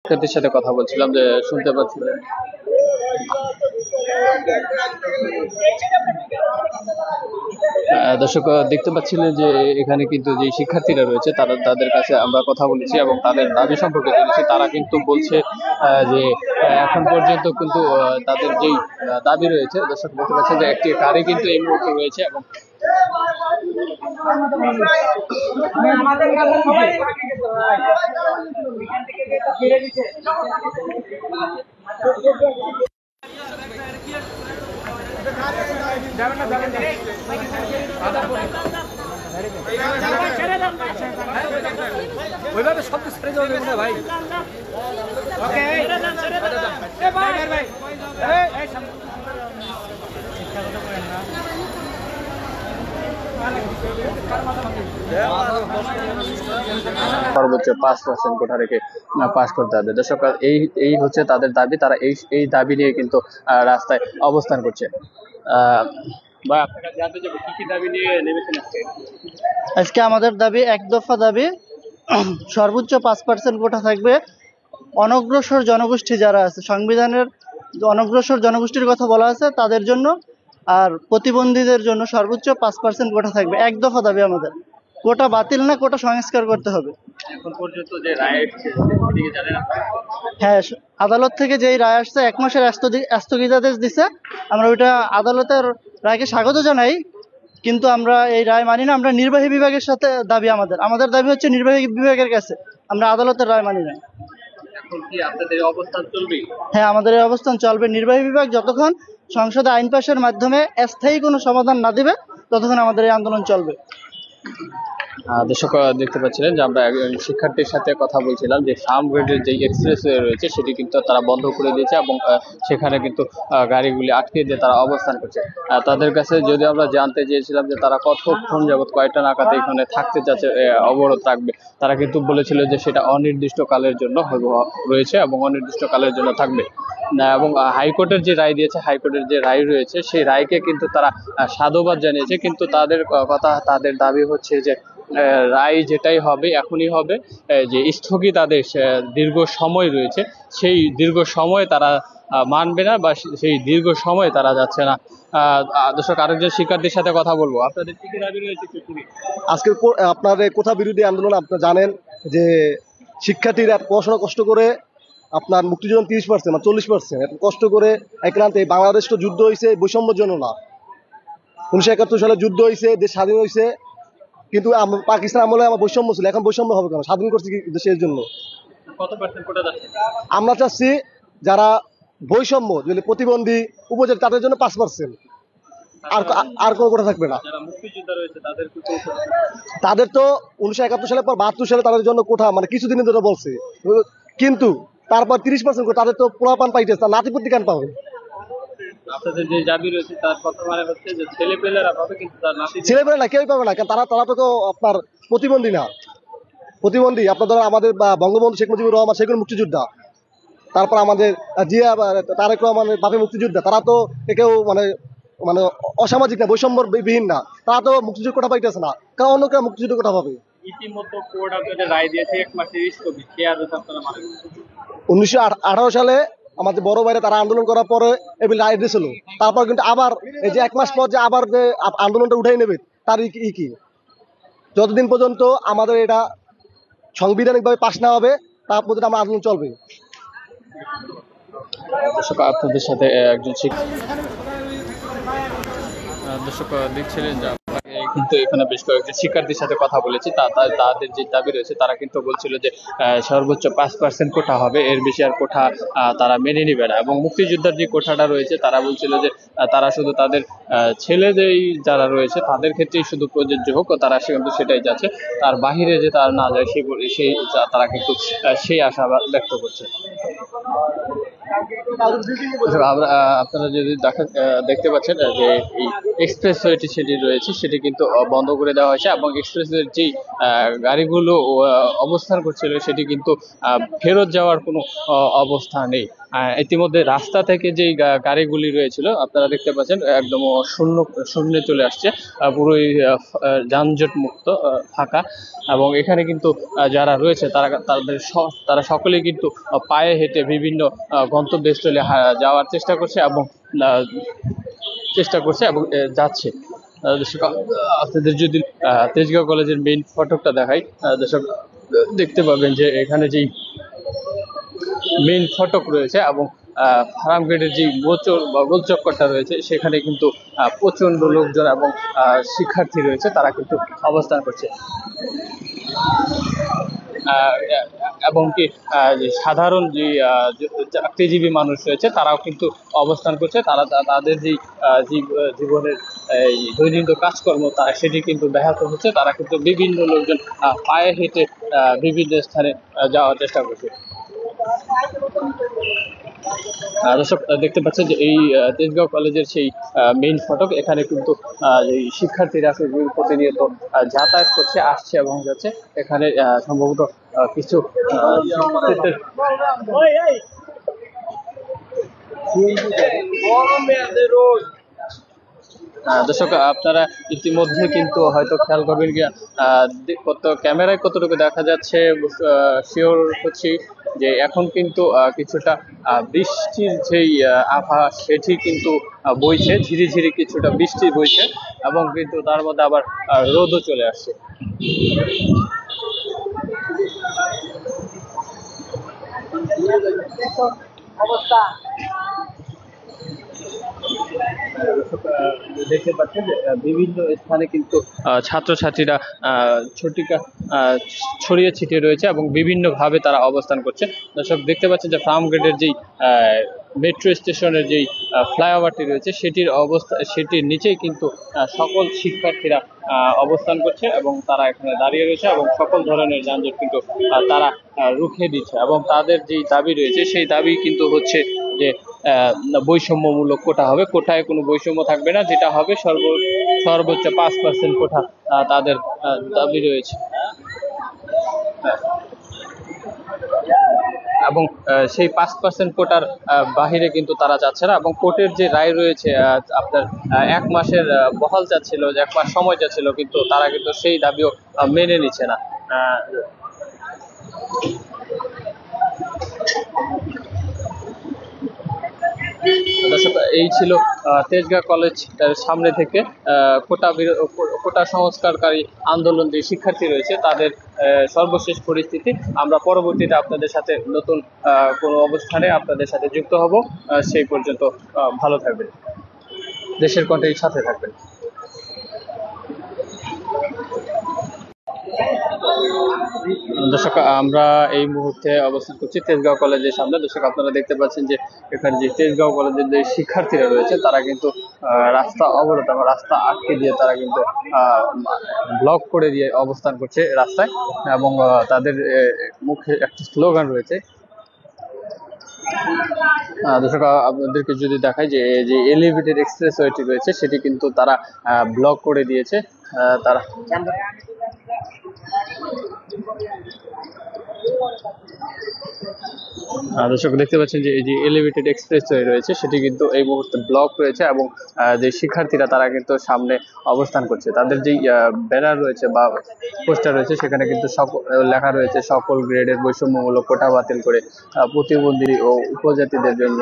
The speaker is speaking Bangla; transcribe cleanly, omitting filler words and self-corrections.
শিক্ষার্থীর সাথে কথা বলছিলাম যে শুনতে পাচ্ছিলেন দর্শক দেখতে পাচ্ছিলেন যে এখানে কিন্তু যে শিক্ষার্থীরা রয়েছে তাদের কাছে আমরা কথা বলেছি এবং তাদের দাবি সম্পর্কে জেনেছি। তারা কিন্তু বলছে যে এখন পর্যন্ত কিন্তু তাদের যেই দাবি রয়েছে, দর্শক দেখতে পাচ্ছেন যে একটি গাড়ি কিন্তু এই মুহূর্তে রয়েছে এবং ওইভাবে সব ছেড়ে যাবে না ভাই। ওকে সর্বোচ্চ 5% কোটা রেখে পাশ করতে হবে। দর্শক এই হচ্ছে তাদের দাবি। তারা এই দাবি নিয়ে কিন্তু রাস্তায় অবস্থান করছে। ভাই, আপনারা জানতে চাইবো কি কি দাবি নিয়ে নেমেছেন আজকে? আজকে আমাদের দাবি, এক দফা দাবি, সর্বোচ্চ 5% কোটা থাকবে। অনগ্রসর জনগোষ্ঠী যারা আছে, সংবিধানের অনগ্রসর জনগোষ্ঠীর কথা বলা আছে তাদের জন্য, আর প্রতিবন্ধীদের জন্য সর্বোচ্চ 5% কোটা থাকবে। এক দফা দাবি আমাদের। কোটা বাতিল না, কোটা সংস্কার করতে হবে। এখন পর্যন্ত যে রায় এসেছে সেদিকে জানেন আপনারা? হ্যাঁ, আদালত থেকে যেই রায় আসছে 1 মাসের স্থগিতাদেশ দিছে। আমরা ওইটা আদালতের রায়কে স্বাগত জানাই, কিন্তু আমরা এই রায় মানি না। আমরা নির্বাহী বিভাগের সাথে দাবি, আমাদের দাবি হচ্ছে নির্বাহী বিভাগের কাছে। আমরা আদালতের রায় মানি না। এখন কি আপনাদের অবস্থান চলবে? হ্যাঁ, আমাদের এই অবস্থান চলবে। নির্বাহী বিভাগ যতক্ষণ সংসদে আইন পাশের মাধ্যমে স্থায়ী কোনো সমাধান না দিবে ততক্ষণ আমাদের এই আন্দোলন চলবে। দর্শক দেখতে পাচ্ছিলেন যে আমরা শিক্ষার্থীর সাথে কথা বলছিলাম যে শামগেটের যে এক্সপ্রেসওয়ে রয়েছে সেটি কিন্তু তারা বন্ধ করে দিয়েছে এবং সেখানে কিন্তু গাড়িগুলি আটকে দিয়ে তারা অবস্থান করছে। তাদের কাছে যদি আমরা জানতে চেয়েছিলাম যে তারা কতক্ষণ যাবত কয়টা নাগাদ এখানে থাকতে চাচ্ছে, অবরোধ রাখবে, তারা কিন্তু বলেছিল যে সেটা অনির্দিষ্টকালের জন্য রয়েছে এবং অনির্দিষ্টকালের জন্য থাকবে। এবং হাইকোর্টের যে রায় দিয়েছে, হাইকোর্টের যে রায় রয়েছে সেই রায়কে কিন্তু তারা সাধুবাদ জানিয়েছে। কিন্তু তাদের দাবি হচ্ছে যে রায় যেটাই হবে এখনই হবে, যে স্থগিতাদেশ দীর্ঘ সময় রয়েছে সেই দীর্ঘ সময় তারা মানবে না বা সেই দীর্ঘ সময় তারা যাচ্ছে না। দর্শক আরেকজন শিক্ষার্থীর সাথে কথা বলবো। আপনাদের কি কি দাবি রয়েছে? আজকের আপনার কোটা বিরোধী আন্দোলন, আপনারা জানেন যে শিক্ষার্থীরা পড়াশোনা কষ্ট করে আপনার মুক্তিযুদ্ধ 30% না 40% এত কষ্ট করে এক্রান্তে। বাংলাদেশ তো যুদ্ধ হয়েছে বৈষম্যের জন্য না। 1971 সালে যুদ্ধ হয়েছে, দেশ স্বাধীন হয়েছে, কিন্তু পাকিস্তান আমলে আমার বৈষম্য ছিল। এখন বৈষম্য হবে কেন? স্বাধীন করছে দেশের জন্য। কত পার্সেন্ট কোটা যাচ্ছে? আমরা চাচ্ছি যারা বৈষম্য, যদি প্রতিবন্ধী, উপজাতি, তাদের জন্য 5%। আর কোনো কোটা থাকবে না। তাদের তো 1971 সালের পর 72 সালে তাদের জন্য কোঠা মানে কিছুদিনের জন্য বলছে, কিন্তু তারপর 30% করে তাদের তো পোলাপান পাইতেছে, তার নাতিপুতি কেন পাবে? আপনাদের যে দাবি রয়েছে তার কথা মানে হচ্ছে যে ছেলেপেলেরা পাবে, কিন্তু তার ছেলেপেলে না, কেউই পাবে না। কারণ তারা তো আপনার প্রতিবন্ধী না। প্রতিবন্ধী আপনার ধরেন আমাদের বঙ্গবন্ধু শেখ মুজিবুর রহমান, সেগুলো মুক্তিযোদ্ধা। তারপর আমাদের জিয়া, তারেক রহমানের বাপে মুক্তিযোদ্ধা। তারা তো কেউ মানে মানে অসামাজিক না, বৈষম্য বিহীন না। তারা তো মুক্তিযুদ্ধ কোটা পাইতেছে না, কারণ অন্য কেউ মুক্তিযুদ্ধ কোটা পাবে। ইতিমধ্যে কোর্ট আপনাদের রায় দিয়েছে 1 মাসের স্থগিত, কে আর আপনারা মানেন? 1918 সালে আমাদের বড় ভাইরা তারা আন্দোলন করার পরে এই রায় দিয়েছিল। তারপর কিন্তু আবার এই যে 1 মাস পর যে আবার যে আন্দোলনটা উঠাই নেবে, তার কি যতদিন পর্যন্ত আমাদের এটা সাংবিধানিকভাবে পাশ না হবে তার পর্যন্ত আমার আন্দোলন চলবে। দর্শক আপনাদের সাথে একজন দর্শক দেখছিলেন যে কিন্তু এখানে বেশ কয়েকজন শিক্ষার্থীর সাথে কথা বলেছি। তাদের যে দাবি রয়েছে তারা কিন্তু বলছিল যে সর্বোচ্চ 5% কোঠা হবে, এর বেশি আর কোঠা তারা মেনে নিবে না। এবং মুক্তিযোদ্ধার যে কোঠাটা রয়েছে তারা বলছিল যে তারা শুধু তাদের ছেলেদের যারা রয়েছে তাদের ক্ষেত্রেই শুধু প্রযোজ্য হোক, তারা কিন্তু সেটাই যাচ্ছে, তার বাহিরে যে তারা না যায় সেই তারা কিন্তু সেই আশা ব্যক্ত করছে। আপনারা যদি দেখতে পাচ্ছেন যে এই এক্সপ্রেসওয়েটি সেটি রয়েছে সেটি কিন্তু বন্ধ করে দেওয়া হয়েছে এবং এক্সপ্রেসওয়ের যে গাড়িগুলো অবস্থান করছিল সেটি কিন্তু ফেরত যাওয়ার কোনো অবস্থা নেই। ইতিমধ্যে রাস্তা থেকে যেই গাড়িগুলি রয়েছিল আপনারা দেখতে পাচ্ছেন একদম শূন্যে চলে আসছে, পুরোই যানজট মুক্ত, ফাঁকা। এবং এখানে কিন্তু যারা রয়েছে তারা সকলেই কিন্তু পায়ে হেঁটে বিভিন্ন গন্তব্যস্থলে যাওয়ার চেষ্টা করছে এবং যাচ্ছে। দর্শক, আপনাদের যদি তেজগাঁও কলেজের মেইন ফটকটা দেখাই, দর্শক দেখতে পাবেন যে এখানে যেই মেইন ফটক রয়েছে এবং ফার্ম গেটের যে গোল চক্করটা রয়েছে সেখানে কিন্তু প্রচন্ড লোকজন এবং শিক্ষার্থী রয়েছে, তারা কিন্তু অবস্থান করছে। এবং কি যে সাধারণ যে চাকরিজীবী মানুষ রয়েছে তারাও কিন্তু অবস্থান করছে, তারা তাদের যে জীবনের এই দৈনন্দিন কাজকর্ম সেটি কিন্তু ব্যাহত হচ্ছে। তারা কিন্তু বিভিন্ন লোকজন পায়ে হেঁটে বিভিন্ন স্থানে যাওয়ার চেষ্টা করছে। দর্শক দেখতে পাচ্ছেন যে এই তেজগাঁও কলেজের সেই মেইন ফটক, এখানে কিন্তু এই শিক্ষার্থীরা প্রতিনিয়ত যাতায়াত করছে, আসছে এবং যাচ্ছে। এখানে সম্ভবত কিছু দর্শক, আপনারা ইতিমধ্যে কিন্তু হয়তো খেয়াল করবেন কি ক্যামেরায় কতটুকু দেখা যাচ্ছে শিওর হচ্ছি যে এখন কিন্তু কিছুটা বৃষ্টির যেই আভাস সেটি কিন্তু বইছে, ঝিরি ঝিরি কিছুটা বৃষ্টি বইছে এবং কিন্তু তার মধ্যে আবার রোদও চলে আসছে। অবস্থা দেখতে পাচ্ছেন যে বিভিন্ন স্থানে কিন্তু ছাত্রছাত্রীরা ছড়িয়ে ছিটিয়ে রয়েছে এবং বিভিন্নভাবে তারা অবস্থান করছে। দর্শক দেখতে পাচ্ছেন যে ফার্ম গেটের যেই মেট্রো স্টেশনের যেই ফ্লাইওভারটি রয়েছে সেটির নিচেই কিন্তু সকল শিক্ষার্থীরা অবস্থান করছে এবং তারা এখানে দাঁড়িয়ে রয়েছে এবং সকল ধরনের যানজট কিন্তু তারা রুখে দিচ্ছে এবং তাদের যেই দাবি রয়েছে সেই দাবি কিন্তু হচ্ছে যে বৈষম্যমূলক কোটা হবে, কোটায় কোনো বৈষম্য থাকবে না, যেটা হবে সর্বোচ্চ 5% কোটা তাদের দাবি রয়েছে। এবং সেই 5% কোটার বাহিরে কিন্তু তারা যাচ্ছে না এবং কোর্টের যে রায় রয়েছে আপনার 1 মাসের বহাল চাচ্ছিল, যে 1 মাস সময় চাচ্ছিল, কিন্তু তারা কিন্তু সেই দাবিও মেনে নিচ্ছে না। দর্শক, এই ছিল তেজগাঁও কলেজ সামনে থেকে কোটা সংস্কারকারী আন্দোলন যে শিক্ষার্থী রয়েছে তাদের সর্বশেষ পরিস্থিতি। আমরা পরবর্তীতে আপনাদের সাথে নতুন কোনো অবস্থানে আপনাদের সাথে যুক্ত হব। সেই পর্যন্ত ভালো থাকবেন, দেশের কণ্ঠের সাথে থাকবেন। দর্শক, আমরা এই মুহূর্তে অবস্থান করছি তেজগাঁও কলেজের সামনে। দর্শক, আপনারা দেখতে পাচ্ছেন যে এখানে যে তেজগাঁও কলেজের যে শিক্ষার্থীরা রয়েছে তারা কিন্তু রাস্তা অবরোধ এবং রাস্তা আটকে দিয়ে তারা কিন্তু ব্লক করে দিয়ে অবস্থান করছে রাস্তায় এবং তাদের মুখে একটি স্লোগান রয়েছে। দর্শক, আপনাদেরকে যদি দেখাই যে এলিভেটেড এক্সপ্রেসওয়েটি রয়েছে সেটি কিন্তু তারা ব্লক করে দিয়েছে। তারা দর্শক দেখতে পাচ্ছেন যে এই যে এলিভেটেড এক্সপ্রেসওয়ে রয়েছে সেটি কিন্তু এই মুহূর্তে ব্লক রয়েছে এবং যে শিক্ষার্থীরা তারা কিন্তু সামনে অবস্থান করছে। তাদের যেই ব্যানার রয়েছে বা পোস্টার রয়েছে সেখানে কিন্তু লেখা রয়েছে সকল গ্রেডের বৈষম্যমূলক কোটা বাতিল করে প্রতিবন্ধী ও উপজাতিদের জন্য